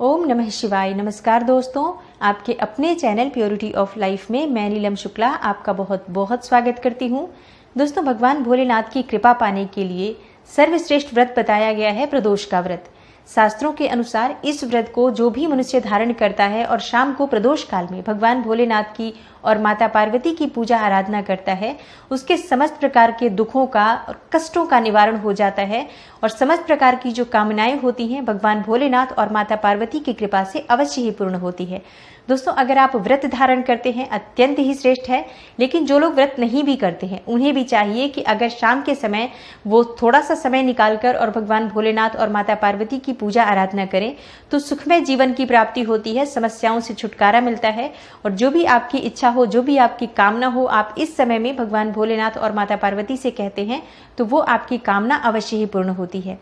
ओम नमः शिवाय। नमस्कार दोस्तों, आपके अपने चैनल प्योरिटी ऑफ लाइफ में मैं नीलम शुक्ला आपका बहुत बहुत स्वागत करती हूँ। दोस्तों, भगवान भोलेनाथ की कृपा पाने के लिए सर्वश्रेष्ठ व्रत बताया गया है प्रदोष का व्रत। शास्त्रों के अनुसार इस व्रत को जो भी मनुष्य धारण करता है और शाम को प्रदोष काल में भगवान भोलेनाथ की और माता पार्वती की पूजा आराधना करता है, उसके समस्त प्रकार के दुखों का और कष्टों का निवारण हो जाता है और समस्त प्रकार की जो कामनाएं होती हैं भगवान भोलेनाथ और माता पार्वती की कृपा से अवश्य ही पूर्ण होती है। दोस्तों, अगर आप व्रत धारण करते हैं अत्यंत ही श्रेष्ठ है, लेकिन जो लोग व्रत नहीं भी करते हैं उन्हें भी चाहिए कि अगर शाम के समय वो थोड़ा सा समय निकालकर और भगवान भोलेनाथ और माता पार्वती की पूजा आराधना करें तो सुखमय जीवन की प्राप्ति होती है, समस्याओं से छुटकारा मिलता है और जो भी आपकी इच्छा हो, जो भी आपकी कामना हो, आप इस समय में भगवान भोलेनाथ और माता पार्वती से कहते हैं तो वो आपकी कामना अवश्य ही पूर्ण होती है।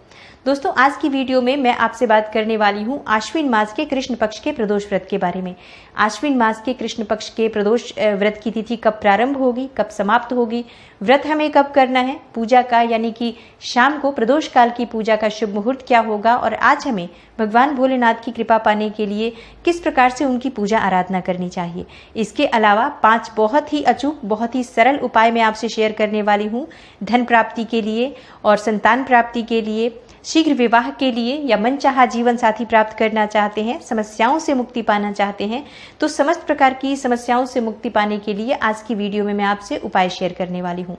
दोस्तों, आज की वीडियो में मैं आपसे बात करने वाली हूँ आश्विन मास के कृष्ण पक्ष के प्रदोष व्रत के बारे में। आश्विन मास के कृष्ण पक्ष के प्रदोष व्रत की तिथि कब प्रारंभ होगी, कब समाप्त होगी, व्रत हमें कब करना है, पूजा का यानी कि शाम को प्रदोष काल की पूजा का शुभ मुहूर्त क्या होगा और आज हमें भगवान भोलेनाथ की कृपा पाने के लिए किस प्रकार से उनकी पूजा आराधना करनी चाहिए। इसके अलावा 5 बहुत ही अचूक, बहुत ही सरल उपाय मैं आपसे शेयर करने वाली हूँ धन प्राप्ति के लिए और संतान प्राप्ति के लिए, शीघ्र विवाह के लिए या मनचाहा जीवन साथी प्राप्त करना चाहते हैं, समस्याओं से मुक्ति पाना चाहते हैं तो समस्त प्रकार की समस्याओं से मुक्ति पाने के लिए आज की वीडियो में मैं आपसे उपाय शेयर करने वाली हूँ।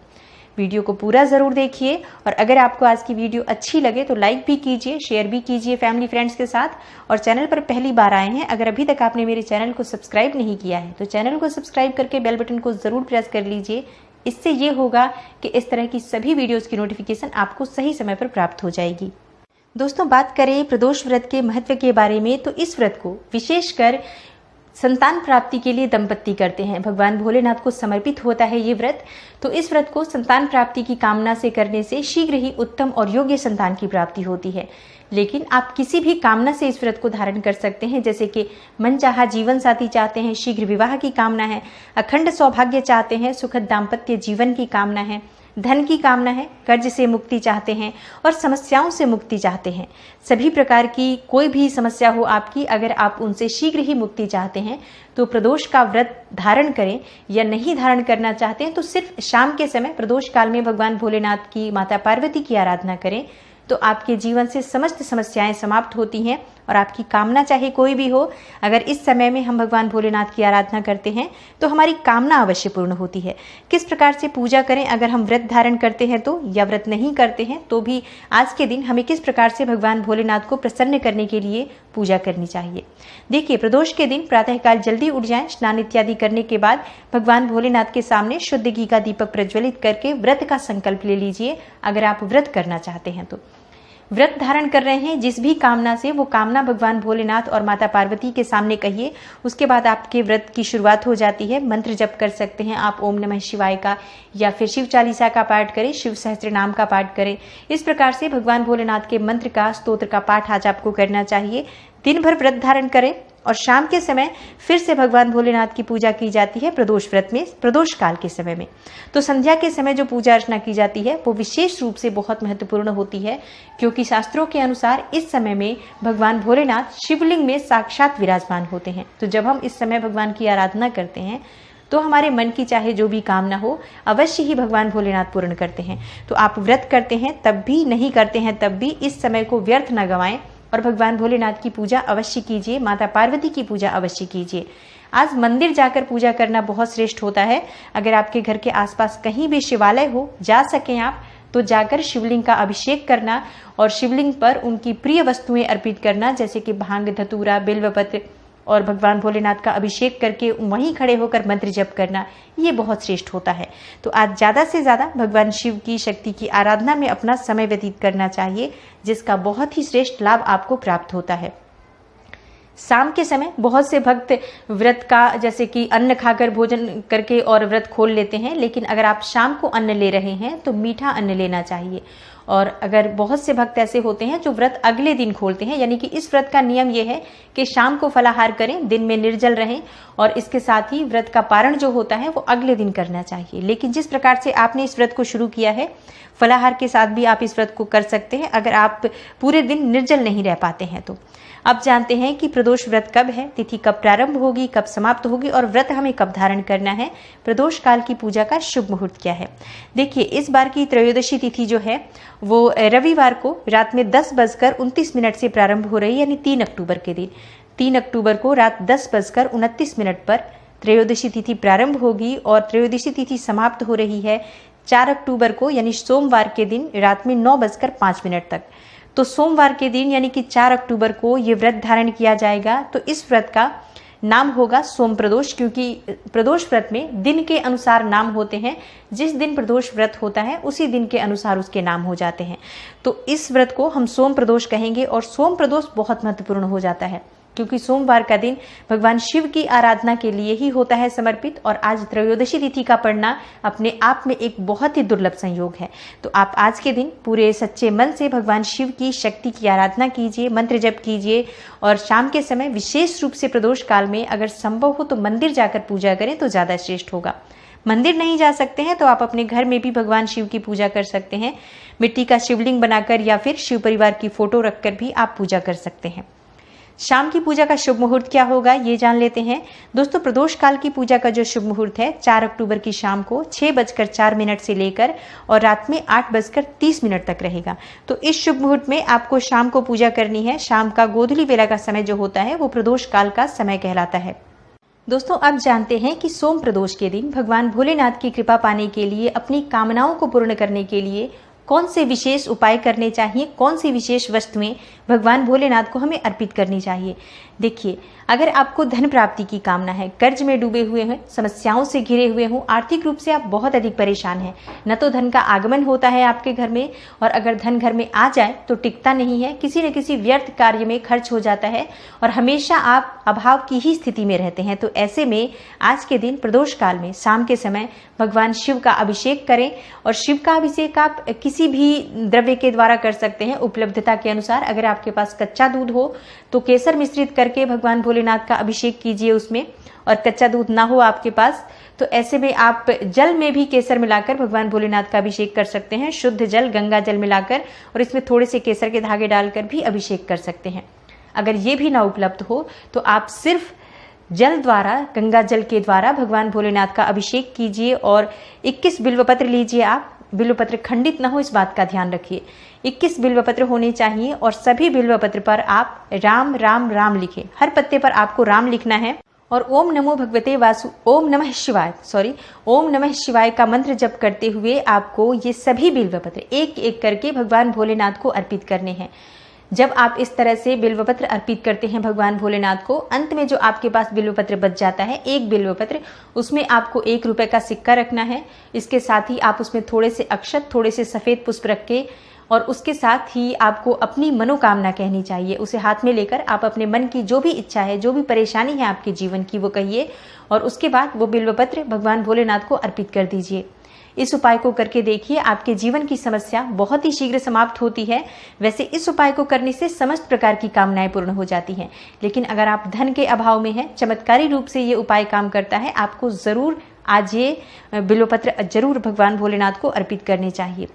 वीडियो को पूरा जरूर देखिए और अगर आपको आज की वीडियो अच्छी लगे तो लाइक भी कीजिए, शेयर भी कीजिए फैमिली फ्रेंड्स के साथ। और चैनल पर पहली बार आए हैं, अगर अभी तक आपने मेरे चैनल को सब्सक्राइब नहीं किया है तो चैनल को सब्सक्राइब करके बेल बटन को जरूर प्रेस कर लीजिए। इससे ये होगा कि इस तरह की सभी वीडियोस की नोटिफिकेशन आपको सही समय पर प्राप्त हो जाएगी। दोस्तों, बात करें प्रदोष व्रत के महत्व के बारे में तो इस व्रत को विशेषकर संतान प्राप्ति के लिए दंपत्ति करते हैं। भगवान भोलेनाथ को समर्पित होता है ये व्रत। तो इस व्रत को संतान प्राप्ति की कामना से करने से शीघ्र ही उत्तम और योग्य संतान की प्राप्ति होती है। लेकिन आप किसी भी कामना से इस व्रत को धारण कर सकते हैं, जैसे कि मनचाहा जीवन साथी चाहते हैं, शीघ्र विवाह की कामना है, अखंड सौभाग्य चाहते हैं, सुखद दाम्पत्य जीवन की कामना है, धन की कामना है, कर्ज से मुक्ति चाहते हैं और समस्याओं से मुक्ति चाहते हैं। सभी प्रकार की कोई भी समस्या हो आपकी, अगर आप उनसे शीघ्र ही मुक्ति चाहते हैं तो प्रदोष का व्रत धारण करें। या नहीं धारण करना चाहते हैं तो सिर्फ शाम के समय प्रदोष काल में भगवान भोलेनाथ की, माता पार्वती की आराधना करें तो आपके जीवन से समस्त समस्याएं समाप्त होती हैं और आपकी कामना चाहे कोई भी हो, अगर इस समय में हम भगवान भोलेनाथ की आराधना करते हैं तो हमारी कामना अवश्य पूर्ण होती है। किस प्रकार से पूजा करें, अगर हम व्रत धारण करते हैं तो या व्रत नहीं करते हैं तो भी आज के दिन हमें किस प्रकार से भगवान भोलेनाथ को प्रसन्न करने के लिए पूजा करनी चाहिए। देखिए, प्रदोष के दिन प्रातःकाल जल्दी उठ जाएं, स्नान इत्यादि करने के बाद भगवान भोलेनाथ के सामने शुद्ध घी का दीपक प्रज्वलित करके व्रत का संकल्प ले लीजिए। अगर आप व्रत करना चाहते हैं तो व्रत धारण कर रहे हैं जिस भी कामना से, वो कामना भगवान भोलेनाथ और माता पार्वती के सामने कहिए। उसके बाद आपके व्रत की शुरुआत हो जाती है। मंत्र जप कर सकते हैं आप ओम नमः शिवाय का, या फिर शिव चालीसा का पाठ करें, शिव सहस्त्र नाम का पाठ करें। इस प्रकार से भगवान भोलेनाथ के मंत्र का, स्तोत्र का पाठ आज आपको करना चाहिए। दिन भर व्रत धारण करें और शाम के समय फिर से भगवान भोलेनाथ की पूजा की जाती है प्रदोष व्रत में, प्रदोष काल के समय में। तो संध्या के समय जो पूजा अर्चना की जाती है वो विशेष रूप से बहुत महत्वपूर्ण होती है, क्योंकि शास्त्रों के अनुसार इस समय में भगवान भोलेनाथ शिवलिंग में साक्षात विराजमान होते हैं। तो जब हम इस समय भगवान की आराधना करते हैं तो हमारे मन की चाहे जो भी कामना हो अवश्य ही भगवान भोलेनाथ पूर्ण करते हैं। तो आप व्रत करते हैं तब भी, नहीं करते हैं तब भी इस समय को व्यर्थ न गंवाएं और भगवान भोलेनाथ की पूजा अवश्य कीजिए, माता पार्वती की पूजा अवश्य कीजिए। आज मंदिर जाकर पूजा करना बहुत श्रेष्ठ होता है। अगर आपके घर के आसपास कहीं भी शिवालय हो, जा सकें आप तो जाकर शिवलिंग का अभिषेक करना और शिवलिंग पर उनकी प्रिय वस्तुएं अर्पित करना, जैसे कि भांग, धतूरा, बिल्वपत्र, और भगवान भोलेनाथ का अभिषेक करके वहीं खड़े होकर मंत्र जप करना, ये बहुत श्रेष्ठ होता है। तो आज ज़्यादा से ज़्यादा भगवान शिव की शक्ति की आराधना में अपना समय व्यतीत करना चाहिए, जिसका बहुत ही श्रेष्ठ लाभ आपको प्राप्त होता है। शाम के समय बहुत से भक्त व्रत का, जैसे कि अन्न खाकर भोजन करके और व्रत खोल लेते हैं, लेकिन अगर आप शाम को अन्न ले रहे हैं तो मीठा अन्न लेना चाहिए। और अगर बहुत से भक्त ऐसे होते हैं जो व्रत अगले दिन खोलते हैं, यानी कि इस व्रत का नियम यह है कि शाम को फलाहार करें, दिन में निर्जल रहें और इसके साथ ही व्रत का पारण जो होता है वो अगले दिन करना चाहिए। लेकिन जिस प्रकार से आपने इस व्रत को शुरू किया है, फलाहार के साथ भी आप इस व्रत को कर सकते हैं अगर आप पूरे दिन निर्जल नहीं रह पाते हैं तो। अब जानते हैं कि प्रदोष व्रत कब है, तिथि कब प्रारंभ होगी, कब समाप्त होगी और व्रत हमें कब धारण करना है, प्रदोष काल की पूजा का शुभ मुहूर्त क्या है। देखिए, इस बार की त्रयोदशी तिथि जो है वो रविवार को रात में 10:29 से प्रारंभ हो रही है, यानी 3 अक्टूबर के दिन। 3 अक्टूबर को रात 10:29 पर त्रयोदशी तिथि प्रारंभ होगी और त्रयोदशी तिथि समाप्त हो रही है 4 अक्टूबर को, यानी सोमवार के दिन रात में 9:05 तक। तो सोमवार के दिन यानी कि 4 अक्टूबर को ये व्रत धारण किया जाएगा। तो इस व्रत का नाम होगा सोम प्रदोष, क्योंकि प्रदोष व्रत में दिन के अनुसार नाम होते हैं। जिस दिन प्रदोष व्रत होता है उसी दिन के अनुसार उसके नाम हो जाते हैं। तो इस व्रत को हम सोम प्रदोष कहेंगे और सोम प्रदोष बहुत महत्वपूर्ण हो जाता है, क्योंकि सोमवार का दिन भगवान शिव की आराधना के लिए ही होता है समर्पित। और आज त्रयोदशी तिथि का पड़ना अपने आप में एक बहुत ही दुर्लभ संयोग है। तो आप आज के दिन पूरे सच्चे मन से भगवान शिव की शक्ति की आराधना कीजिए, मंत्र जप कीजिए और शाम के समय विशेष रूप से प्रदोष काल में अगर संभव हो तो मंदिर जाकर पूजा करें तो ज्यादा श्रेष्ठ होगा। मंदिर नहीं जा सकते हैं तो आप अपने घर में भी भगवान शिव की पूजा कर सकते हैं। मिट्टी का शिवलिंग बनाकर या फिर शिव परिवार की फोटो रखकर भी आप पूजा कर सकते हैं। शाम की पूजा का शुभ मुहूर्त क्या होगा ये जान लेते हैं। दोस्तों, प्रदोष काल की पूजा का जो शुभ मुहूर्त है 4 अक्टूबर की शाम को 6:04 से लेकर और रात में 8:30 तक रहेगा। तो इस शुभ मुहूर्त में आपको शाम को पूजा करनी है। शाम का गोधूली वेला का समय जो होता है वो प्रदोष काल का समय कहलाता है। दोस्तों, अब जानते हैं कि सोम प्रदोष के दिन भगवान भोलेनाथ की कृपा पाने के लिए, अपनी कामनाओं को पूर्ण करने के लिए कौन से विशेष उपाय करने चाहिए, कौन सी विशेष वस्तुएं भगवान भोलेनाथ को हमें अर्पित करनी चाहिए। देखिए, अगर आपको धन प्राप्ति की कामना है, कर्ज में डूबे हुए हैं, समस्याओं से घिरे हुए हो, आर्थिक रूप से आप बहुत अधिक परेशान हैं, न तो धन का आगमन होता है आपके घर में और अगर धन घर में आ जाए तो टिकता नहीं है, किसी न किसी व्यर्थ कार्य में खर्च हो जाता है और हमेशा आप अभाव की ही स्थिति में रहते हैं। तो ऐसे में आज के दिन प्रदोष काल में शाम के समय भगवान शिव का अभिषेक करें और शिव का अभिषेक आप किसी भी द्रव्य के द्वारा कर सकते हैं उपलब्धता के अनुसार। अगर आपके पास कच्चा दूध हो तो केसर मिश्रित करके भगवान भोलेनाथ का अभिषेक कीजिए उसमें, और कच्चा दूध ना हो आपके पास तो ऐसे में आप जल में भी केसर मिलाकर भगवान भोलेनाथ का अभिषेक कर सकते हैं। शुद्ध जल, गंगा जल मिलाकर और इसमें थोड़े से केसर के धागे डालकर भी अभिषेक कर सकते हैं। अगर ये भी ना उपलब्ध हो तो आप सिर्फ जल द्वारा, गंगा जल के द्वारा भगवान भोलेनाथ का अभिषेक कीजिए और 21 बिल्वपत्र लीजिए। आप बिल्वपत्र खंडित न हो इस बात का ध्यान रखिए। 21 बिल्वपत्र होने चाहिए और सभी बिल्वपत्र पर आप राम राम राम लिखें। हर पत्ते पर आपको राम लिखना है और ओम नमो भगवते वासु ओम नमः शिवाय का मंत्र जप करते हुए आपको ये सभी बिल्वपत्र एक एक करके भगवान भोलेनाथ को अर्पित करने हैं। जब आप इस तरह से बिल्वपत्र अर्पित करते हैं भगवान भोलेनाथ को, अंत में जो आपके पास बिल्वपत्र बच जाता है, एक बिल्वपत्र, उसमें आपको 1 रुपए का सिक्का रखना है। इसके साथ ही आप उसमें थोड़े से अक्षत, थोड़े से सफेद पुष्प रख के और उसके साथ ही आपको अपनी मनोकामना कहनी चाहिए। उसे हाथ में लेकर आप अपने मन की जो भी इच्छा है, जो भी परेशानी है आपके जीवन की, वो कहिए और उसके बाद वो बिल्वपत्र भगवान भोलेनाथ को अर्पित कर दीजिए। इस उपाय को करके देखिए, आपके जीवन की समस्या बहुत ही शीघ्र समाप्त होती है। वैसे इस उपाय को करने से समस्त प्रकार की कामनाएं पूर्ण हो जाती हैं, लेकिन अगर आप धन के अभाव में हैं, चमत्कारी रूप से ये उपाय काम करता है। आपको जरूर आज ये बिल्वपत्र जरूर भगवान भोलेनाथ को अर्पित करने चाहिए।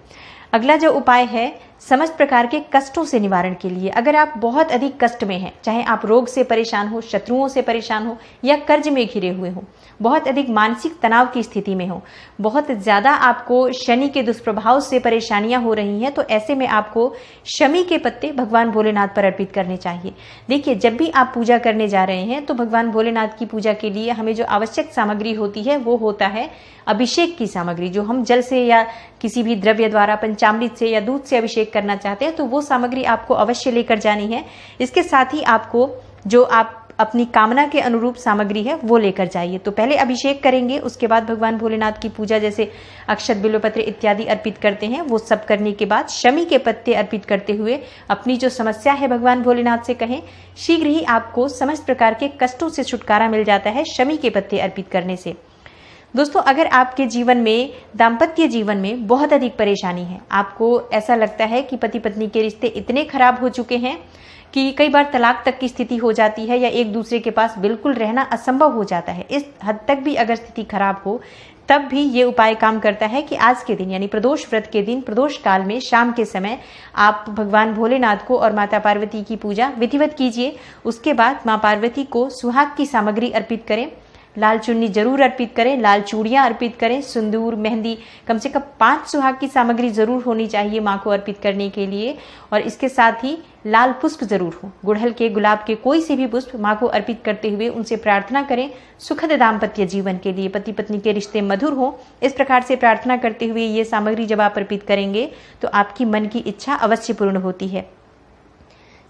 अगला जो उपाय है समस्त प्रकार के कष्टों से निवारण के लिए। अगर आप बहुत अधिक कष्ट में हैं, चाहे आप रोग से परेशान हो, शत्रुओं से परेशान हो या कर्ज में घिरे हुए हो, बहुत अधिक मानसिक तनाव की स्थिति में हो, बहुत ज्यादा आपको शनि के दुष्प्रभाव से परेशानियां हो रही हैं, तो ऐसे में आपको शमी के पत्ते भगवान भोलेनाथ पर अर्पित करने चाहिए। देखिए, जब भी आप पूजा करने जा रहे हैं तो भगवान भोलेनाथ की पूजा के लिए हमें जो आवश्यक सामग्री होती है वो होता है अभिषेक की सामग्री। जो हम जल से या किसी भी द्रव्य द्वारा, पंचामृत से या दूध से अभिषेक करना चाहते हैं तो वो सामग्री आपको अवश्य लेकर जानी है। इसके साथ ही आपको जो आप अपनी कामना के अनुरूप सामग्री है वो लेकर जाइए। तो पहले अभिषेक करेंगे, उसके बाद भगवान भोलेनाथ की पूजा जैसे अक्षत, बिल्वपत्र इत्यादि अर्पित करते हैं, वो सब करने के बाद शमी के पत्ते अर्पित करते हुए अपनी जो समस्या है भगवान भोलेनाथ से कहें। शीघ्र ही आपको समस्त प्रकार के कष्टों से छुटकारा मिल जाता है शमी के पत्ते अर्पित करने से। दोस्तों, अगर आपके जीवन में, दाम्पत्य जीवन में बहुत अधिक परेशानी है, आपको ऐसा लगता है कि पति पत्नी के रिश्ते इतने खराब हो चुके हैं कि कई बार तलाक तक की स्थिति हो जाती है या एक दूसरे के पास बिल्कुल रहना असंभव हो जाता है, इस हद तक भी अगर स्थिति खराब हो, तब भी ये उपाय काम करता है कि आज के दिन यानी प्रदोष व्रत के दिन प्रदोष काल में शाम के समय आप भगवान भोलेनाथ को और माता पार्वती की पूजा विधिवत कीजिए। उसके बाद माँ पार्वती को सुहाग की सामग्री अर्पित करें, लाल चुन्नी जरूर अर्पित करें, लाल चूड़ियां अर्पित करें, सिंदूर, मेहंदी, कम से कम 5 सुहाग की सामग्री जरूर होनी चाहिए माँ को अर्पित करने के लिए। और इसके साथ ही लाल पुष्प जरूर हो, गुड़हल के, गुलाब के, कोई से भी पुष्प माँ को अर्पित करते हुए उनसे प्रार्थना करें सुखद दाम्पत्य जीवन के लिए, पति पत्नी के रिश्ते मधुर हो। इस प्रकार से प्रार्थना करते हुए ये सामग्री जब आप अर्पित करेंगे तो आपकी मन की इच्छा अवश्य पूर्ण होती है।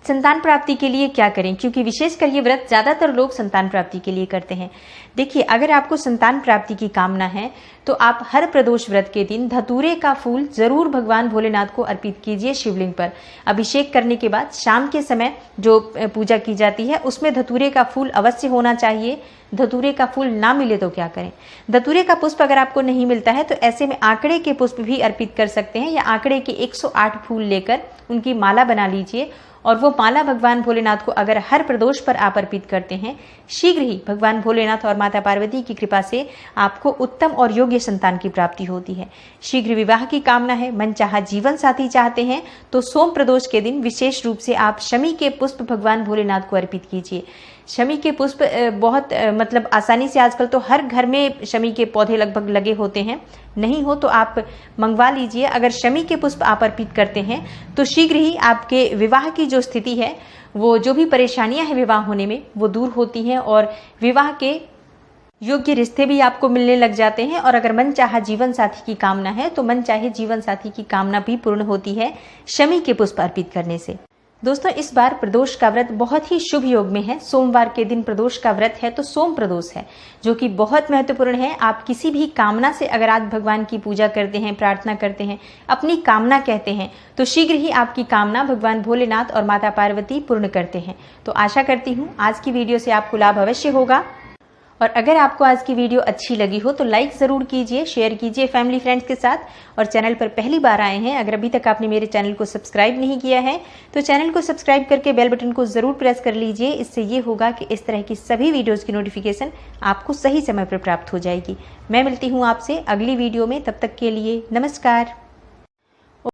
संतान प्राप्ति के लिए क्या करें, क्योंकि विशेषकर ये व्रत ज्यादातर लोग संतान प्राप्ति के लिए करते हैं। देखिए, अगर आपको संतान प्राप्ति की कामना है तो आप हर प्रदोष व्रत के दिन धतूरे का फूल जरूर भगवान भोलेनाथ को अर्पित कीजिए। शिवलिंग पर अभिषेक करने के बाद शाम के समय जो पूजा की जाती है उसमें धतूरे का फूल अवश्य होना चाहिए। धतूरे का फूल ना मिले तो क्या करें, धतूरे का पुष्प अगर आपको नहीं मिलता है तो ऐसे में आंकड़े के पुष्प भी अर्पित कर सकते हैं, या आंकड़े के 108 फूल लेकर उनकी माला बना लीजिए और वो माला भगवान भोलेनाथ को अगर हर प्रदोष पर आप अर्पित करते हैं, शीघ्र ही भगवान भोलेनाथ और माता पार्वती की कृपा से आपको उत्तम और योग्य संतान की प्राप्ति होती है। शीघ्र विवाह की कामना है, मनचाहा जीवन साथी चाहते हैं तो सोम प्रदोष के दिन विशेष रूप से आप शमी के पुष्प भगवान भोलेनाथ को अर्पित कीजिए। शमी के पुष्प बहुत मतलब आसानी से आजकल तो हर घर में शमी के पौधे लगभग लगे होते हैं, नहीं हो तो आप मंगवा लीजिए। अगर शमी के पुष्प आप अर्पित करते हैं तो शीघ्र ही आपके विवाह की जो स्थिति है, वो जो भी परेशानियां हैं विवाह होने में, वो दूर होती हैं और विवाह के योग्य रिश्ते भी आपको मिलने लग जाते हैं। और अगर मन चाहा जीवन साथी की कामना है तो मन चाहे जीवन साथी की कामना भी पूर्ण होती है शमी के पुष्प अर्पित करने से। दोस्तों, इस बार प्रदोष का व्रत बहुत ही शुभ योग में है। सोमवार के दिन प्रदोष का व्रत है तो सोम प्रदोष है, जो कि बहुत महत्वपूर्ण है। आप किसी भी कामना से अगर आज भगवान की पूजा करते हैं, प्रार्थना करते हैं, अपनी कामना कहते हैं तो शीघ्र ही आपकी कामना भगवान भोलेनाथ और माता पार्वती पूर्ण करते हैं। तो आशा करती हूँ आज की वीडियो से आपको लाभ अवश्य होगा। और अगर आपको आज की वीडियो अच्छी लगी हो तो लाइक ज़रूर कीजिए, शेयर कीजिए फैमिली फ्रेंड्स के साथ। और चैनल पर पहली बार आए हैं, अगर अभी तक आपने मेरे चैनल को सब्सक्राइब नहीं किया है तो चैनल को सब्सक्राइब करके बेल बटन को ज़रूर प्रेस कर लीजिए। इससे ये होगा कि इस तरह की सभी वीडियोज़ की नोटिफिकेशन आपको सही समय पर प्राप्त हो जाएगी। मैं मिलती हूँ आपसे अगली वीडियो में, तब तक के लिए नमस्कार।